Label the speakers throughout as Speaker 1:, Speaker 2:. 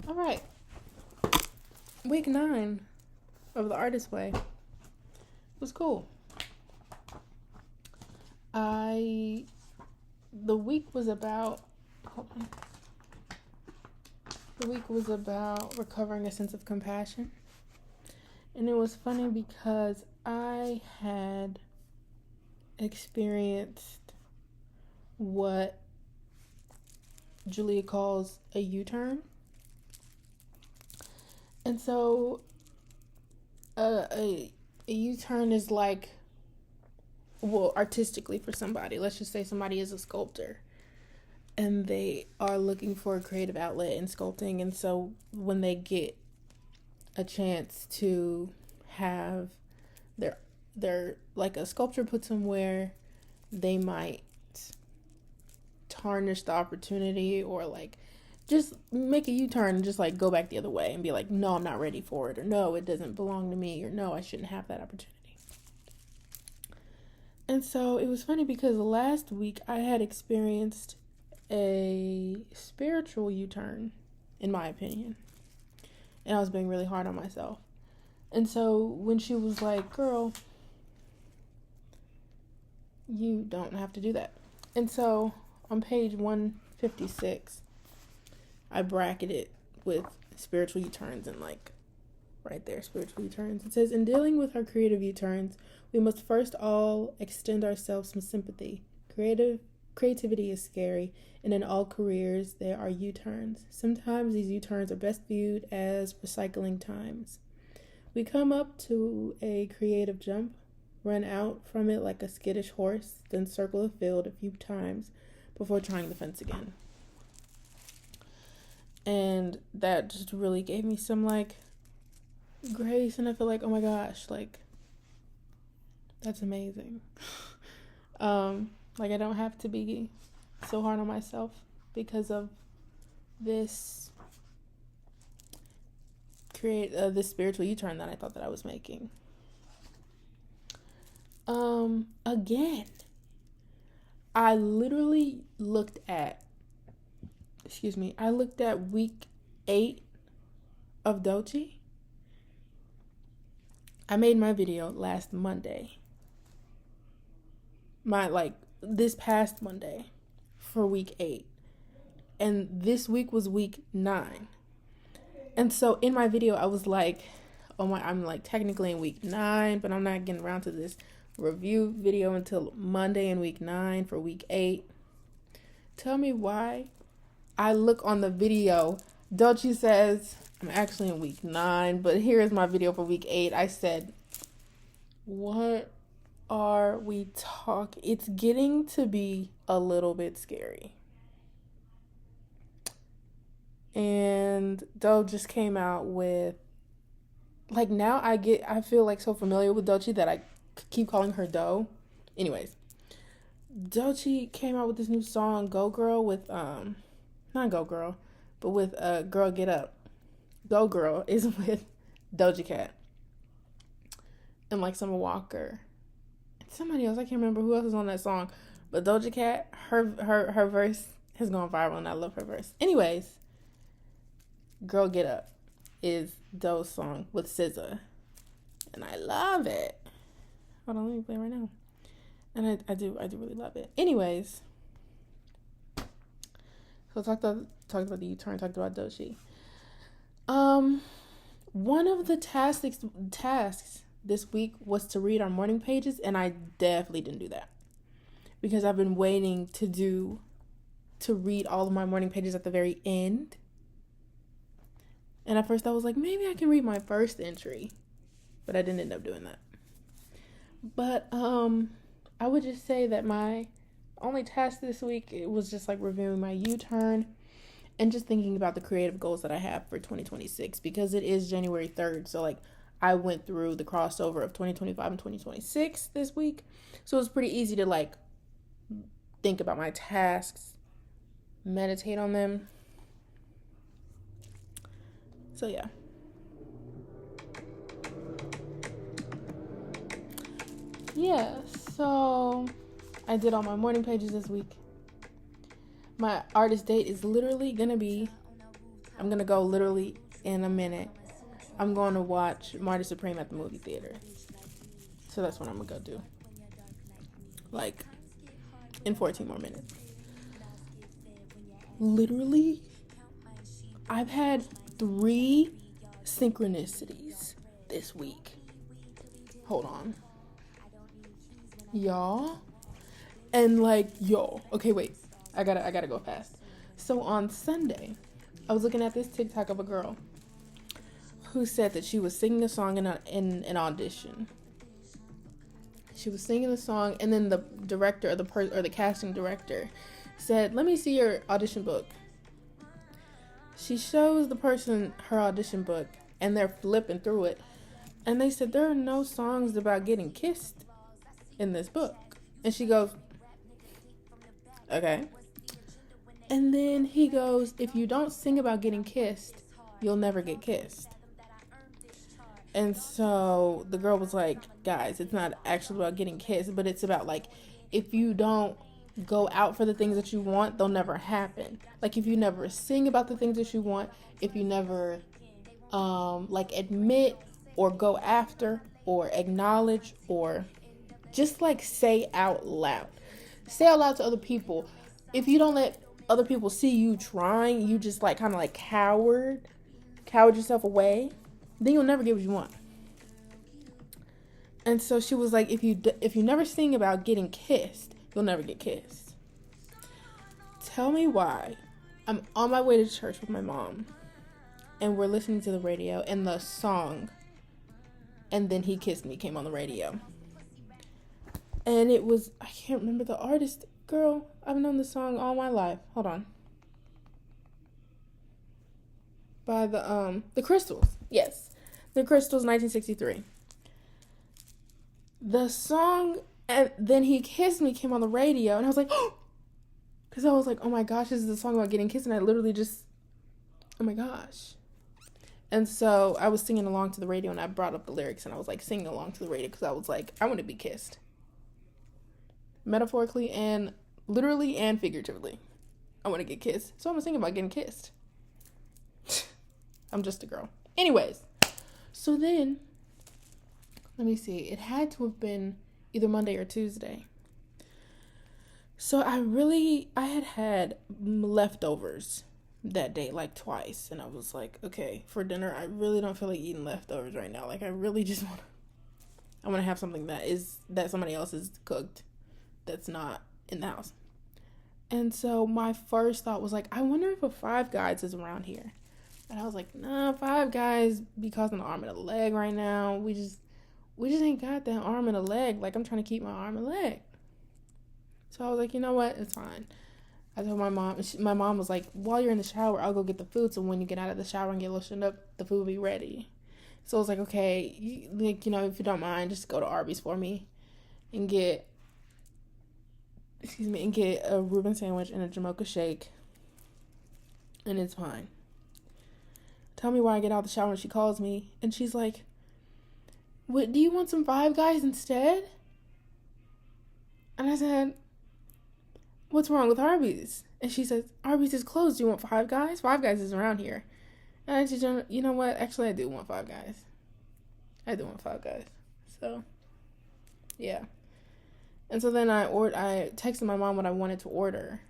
Speaker 1: All right. Week 9 of the Artist Way was cool. The week was about recovering a sense of compassion. And it was funny because I had experienced what Julia calls a U-turn. And so a U-turn is like, well, artistically for somebody, let's just say somebody is a sculptor and they are looking for a creative outlet in sculpting. And so when they get a chance to have their like a sculpture put somewhere, they might tarnish the opportunity or like just make a U-turn and just like go back the other way and be like, no, I'm not ready for it, or no, it doesn't belong to me, or no, I shouldn't have that opportunity. And so it was funny because last week I had experienced a spiritual U-turn, in my opinion, and I was being really hard on myself. And so when she was like, girl, you don't have to do that. And so on page 156, I bracketed with spiritual U-turns and like right there, spiritual U-turns. It says, in dealing with our creative U-turns, we must first all extend ourselves some sympathy. Creativity is scary, and in all careers there are U-turns. Sometimes these U-turns are best viewed as recycling times. We come up to a creative jump, run out from it like a skittish horse, then circle the field a few times before trying the fence again. And that just really gave me some like grace, and I feel like, oh my gosh, like that's amazing. Like I don't have to be so hard on myself because of this this spiritual U-turn that I thought that I was making. Again, I literally looked at week 8 of Dochi. I made my video last Monday. This past Monday for week 8. And this week was week 9. And so in my video, I was like, I'm like technically in week 9, but I'm not getting around to this review video until Monday in week 9 for week 8. Tell me why I look on the video. Dochi says, I'm actually in week 9, but here is my video for week 8. I said, what are we talking? It's getting to be a little bit scary. And Doe just came out with, like, now I feel like so familiar with Dochi that I keep calling her Doe. Anyways, Dochi came out with this new song, Go Girl, with, not Go Girl, but with Girl Get Up. Go Girl is with Doja Cat and like Summer Walker and somebody else. I can't remember who else is on that song, but Doja Cat, her verse has gone viral and I love her verse. Anyways, Girl Get Up is Doe's song with SZA, and I love it. Hold on, let me play it right now. And I do really love it. Anyways, so talked about the U-turn, talked about Dochi. One of the tasks this week was to read our morning pages, and I definitely didn't do that because I've been waiting to read all of my morning pages at the very end. And at first I was like, maybe I can read my first entry, but I didn't end up doing that. But I would just say that my only task this week, it was just like reviewing my U-turn and just thinking about the creative goals that I have for 2026, because it is January 3rd. So like I went through the crossover of 2025 and 2026 this week. So it was pretty easy to like think about my tasks, meditate on them. So yeah. Yeah, so I did all my morning pages this week. My artist date is literally gonna be I'm gonna go literally in a minute. I'm going to watch Marty Supreme at the movie theater. So that's what I'm gonna go do. Like, in 14 more minutes. Literally, I've had 3 synchronicities this week. Hold on. Y'all. And like, okay, wait. I gotta go fast. So on Sunday, I was looking at this TikTok of a girl who said that she was singing a song in an audition. She was singing the song, and then the director or the casting director said, "Let me see your audition book." She shows the person her audition book, and they're flipping through it, and they said there are no songs about getting kissed in this book. And she goes, "Okay." And then he goes, "If you don't sing about getting kissed, you'll never get kissed." And so the girl was like, "Guys, it's not actually about getting kissed, but it's about, like, if you don't go out for the things that you want, they'll never happen. Like, if you never sing about the things that you want, if you never, admit or go after or acknowledge or just, like, say out loud. Say out loud to other people. If you don't let other people see you trying, you just, like, kind of, like, coward yourself away, then you'll never get what you want." And so she was like, if you never sing about getting kissed, you'll never get kissed. Tell me why. I'm on my way to church with my mom, and we're listening to the radio, and the song "And Then He Kissed Me" came on the radio. And it was, I can't remember the artist. Girl, I've known the song all my life. Hold on. By the Crystals. Yes. The Crystals, 1963. The song "And Then He Kissed Me" came on the radio, and I was like, oh! Because I was like, oh my gosh, this is a song about getting kissed, and I literally just, oh my gosh. And so I was singing along to the radio, and I brought up the lyrics, and I was like singing along to the radio, because I was like, I want to be kissed. Metaphorically and literally and figuratively. I want to get kissed. So I'm singing about getting kissed. I'm just a girl. Anyways, so then, let me see. It had to have been either Monday or Tuesday. So I had leftovers that day, like twice. And I was like, okay, for dinner, I really don't feel like eating leftovers right now. Like, I really just I want to have something that somebody else has cooked that's not in the house. And so my first thought was like, I wonder if a Five Guys is around here. And I was like, nah, Five Guys be costing an arm and a leg right now. We just ain't got that arm and a leg. Like, I'm trying to keep my arm and leg. So I was like, you know what? It's fine. I told my mom. My mom was like, while you're in the shower, I'll go get the food. So when you get out of the shower and get lotioned up, the food will be ready. So I was like, okay, if you don't mind, just go to Arby's for me and get a Reuben sandwich and a Jamocha shake. And it's fine. Tell me why I get out of the shower and she calls me. And she's like, "What, do you want some Five Guys instead?" And I said, "What's wrong with Arby's?" And she says, "Arby's is closed. Do you want Five Guys? Five Guys is around here." And I said, you know what? Actually, I do want Five Guys. I do want Five Guys. So, yeah. And so then I texted my mom what I wanted to order.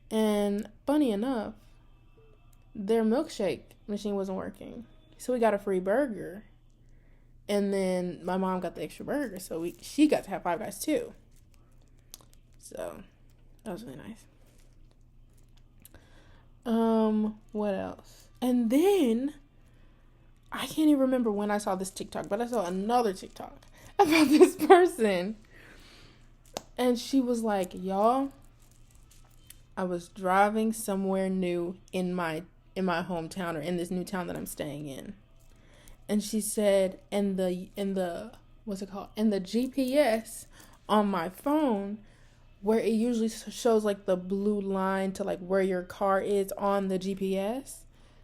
Speaker 1: And funny enough, their milkshake machine wasn't working. So we got a free burger. And then my mom got the extra burger. So she got to have Five Guys too. So that was really nice. What else? And then I can't even remember when I saw this TikTok, but I saw another TikTok about this person. And she was like, y'all, I was driving somewhere new in my hometown, or in this new town that I'm staying in. And she said, in the what's it called? In the GPS on my phone, where it usually shows like the blue line to like where your car is on the GPS,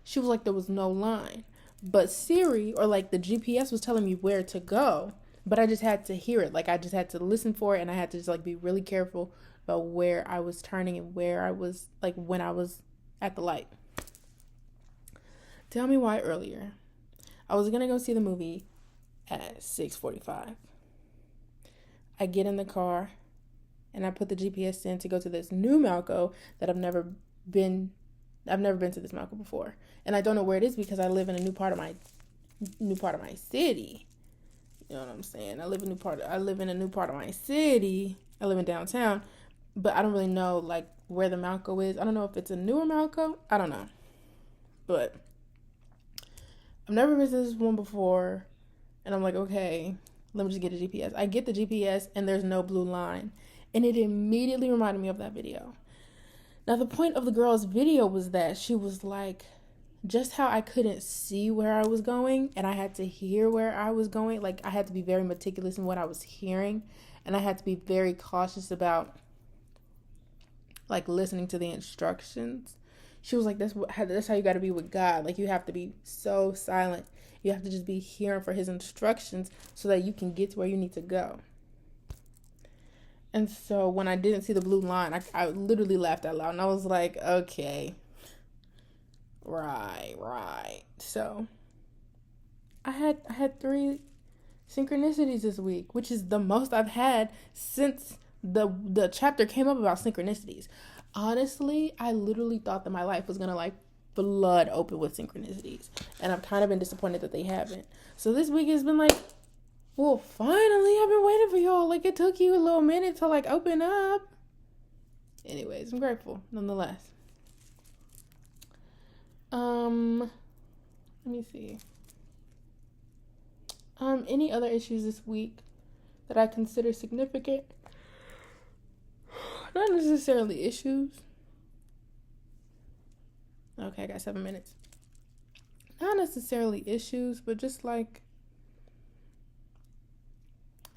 Speaker 1: she was like, there was no line. But Siri, or like the GPS, was telling me where to go. But I just had to hear it. Like, I just had to listen for it, and I had to just like be really careful about where I was turning and where I was, like, when I was at the light. Tell me why earlier. I was gonna go see the movie at 6:45. I get in the car and I put the GPS in to go to this new Malco that I've never been to this Malco before. And I don't know where it is because I live in a new part of my city. You know what I'm saying? I live in a new part of my city. I live in downtown, but I don't really know like where the Malco is. I don't know if it's a newer Malco. I don't know. But I've never been to this one before, and I'm like, okay, let me just get a GPS. I get the GPS and there's no blue line. And it immediately reminded me of that video. Now, the point of the girl's video was that she was like, just how I couldn't see where I was going and I had to hear where I was going. Like, I had to be very meticulous in what I was hearing. And I had to be very cautious about, like, listening to the instructions. She was like, that's how you got to be with God. Like, you have to be so silent. You have to just be hearing for his instructions so that you can get to where you need to go. And so when I didn't see the blue line, I literally laughed out loud. And I was like, okay. Right. So I had 3 synchronicities this week, which is the most I've had since the chapter came up about synchronicities. Honestly, I literally thought that my life was going to like flood open with synchronicities. And I've kind of been disappointed that they haven't. So this week has been like, well, finally, I've been waiting for y'all. Like, it took you a little minute to, like, open up. Anyways, I'm grateful, nonetheless. Let me see. Any other issues this week that I consider significant? Not necessarily issues. Okay, I got 7 minutes. Not necessarily issues, but just, like,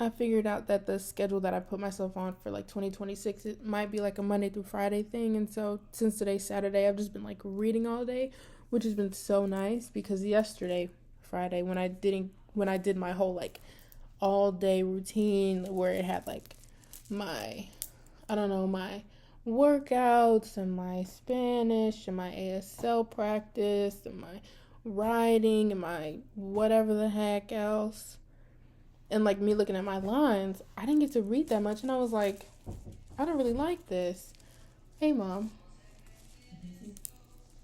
Speaker 1: I figured out that the schedule that I put myself on for like 2026, it might be like a Monday through Friday thing. And so since today's Saturday, I've just been like reading all day, which has been so nice because yesterday, Friday, when I did my whole like all day routine where it had like my workouts and my Spanish and my ASL practice and my writing and my whatever the heck else. And, like, me looking at my lines, I didn't get to read that much. And I was like, I don't really like this. Hey, Mom.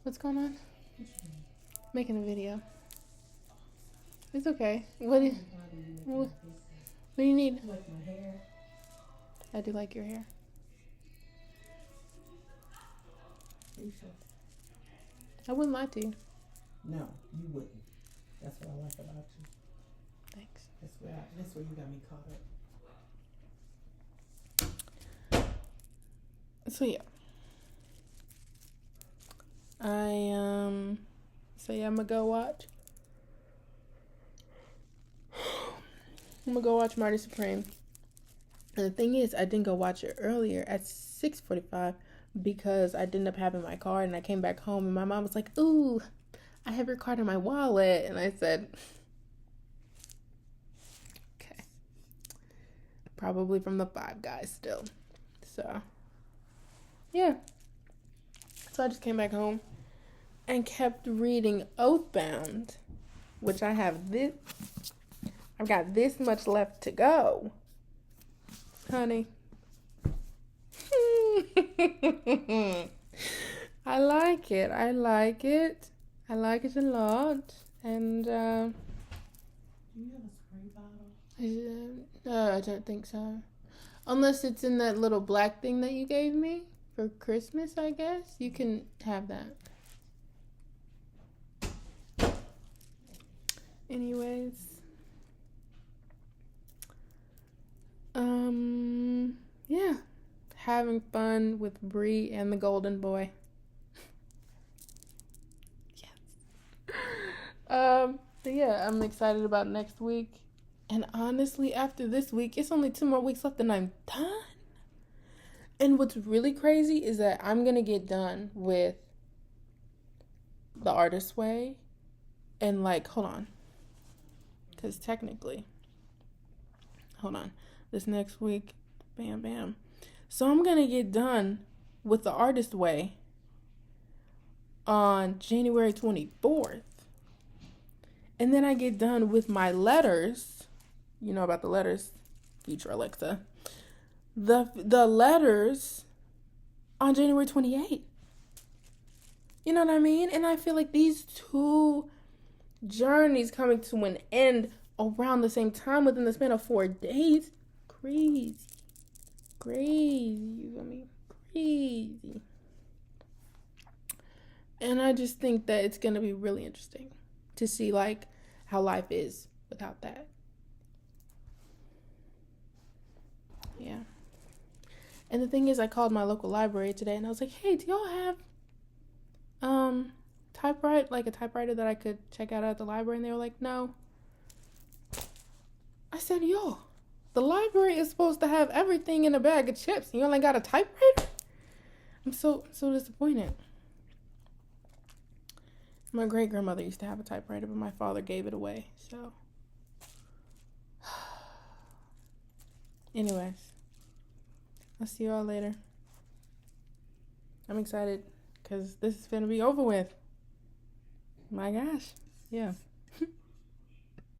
Speaker 1: What's going on? Making a video. It's okay. What do you need? You like my hair? I do like your hair. Are you sure? I wouldn't lie to you.
Speaker 2: No, you wouldn't. That's what I like about you.
Speaker 1: Thanks.
Speaker 2: That's where you got me caught up.
Speaker 1: So yeah. I'm gonna go watch. I'm gonna go watch Marty Supreme. And the thing is, I didn't go watch it earlier at 6:45 because I didn't end up having my card, and I came back home and my mom was like, "Ooh, I have your card in my wallet," and I said, probably from the Five Guys still. So, yeah. So I just came back home and kept reading Oathbound, which I've got this much left to go. Honey. I like it. I like it a lot. And,
Speaker 2: do you have a spray bottle?
Speaker 1: I don't think so. Unless it's in that little black thing that you gave me for Christmas, I guess. You can have that. Anyways. Yeah. Having fun with Bree and the Golden Boy. Yes. Yeah, I'm excited about next week. And honestly, after this week, it's only 2 more weeks left and I'm done. And what's really crazy is that I'm going to get done with The Artist's Way. And like, hold on. Because technically, hold on. This next week, bam. So I'm going to get done with The Artist's Way on January 24th. And then I get done with my letters. You know about the letters, future Alexa. The letters on January 28th. You know what I mean? And I feel like these two journeys coming to an end around the same time within the span of 4 days. Crazy. You feel me? Crazy. And I just think that it's going to be really interesting to see like how life is without that. Yeah. And the thing is, I called my local library today and I was like, hey, do y'all have a typewriter that I could check out at the library? And they were like, no. I said, yo, the library is supposed to have everything in a bag of chips and you only got a typewriter? I'm so disappointed. My great grandmother used to have a typewriter, but my father gave it away. So, anyways, I'll see you all later. I'm excited because this is going to be over with. My gosh. Yeah.